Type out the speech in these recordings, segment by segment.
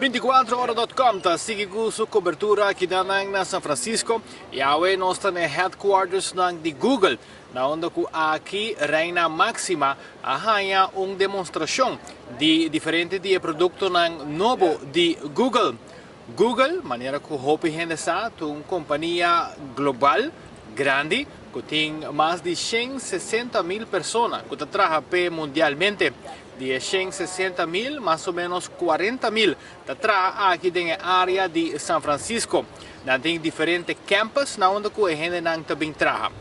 24horas.com ta sige gusto cobertura aqui na São Francisco e awe nós está no headquarters de Google, na onde aqui reina máxima a demonstração de diferente de produto novo de Google. Google, maneira que o gente está, é uma companhia global grande que tem mais de 160.000 pessoas que trabalham mundialmente. De 160.000, mais ou menos 40.000 está aqui na área de São Francisco. Tem diferentes campos onde a gente também trabalha.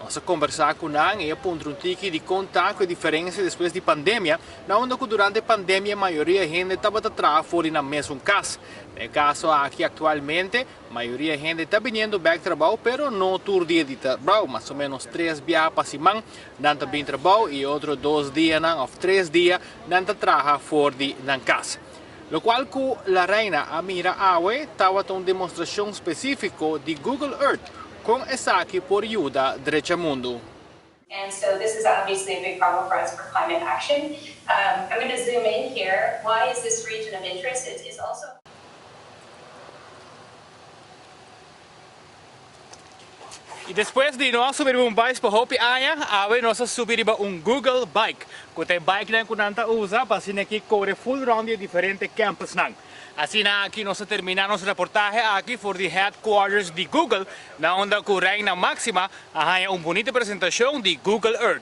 Nós conversar com ele e apontar um tique de contato e diferença depois da pandemia, onde durante a pandemia a maioria da gente estava trabalhando fora na mesma casa. No caso aqui atualmente, a maioria da gente está vindo back trabalho, mas não todo dia de trabalho, mais ou menos 3 dias para semana, não também trabalho e outros 2 dias ou 3 dias não trabalha fora da casa. Lo qual a reina Amira Awe estava uma demonstração específica de Google Earth, com essa aqui por ajuda Direito Mundo. And so this is obviously a big problem for us for climate action. I'm going to zoom in here. Why is this region of interest? It is also... E depois de nós subir bike para Hopi Aya, nós subir Google Bike. Que tem bike que nós usa para assim correr full round de diferentes campos. Assim aqui nós terminamos reportagem aqui for the headquarters de Google, na onde a reina máxima, bonita apresentação de Google Earth.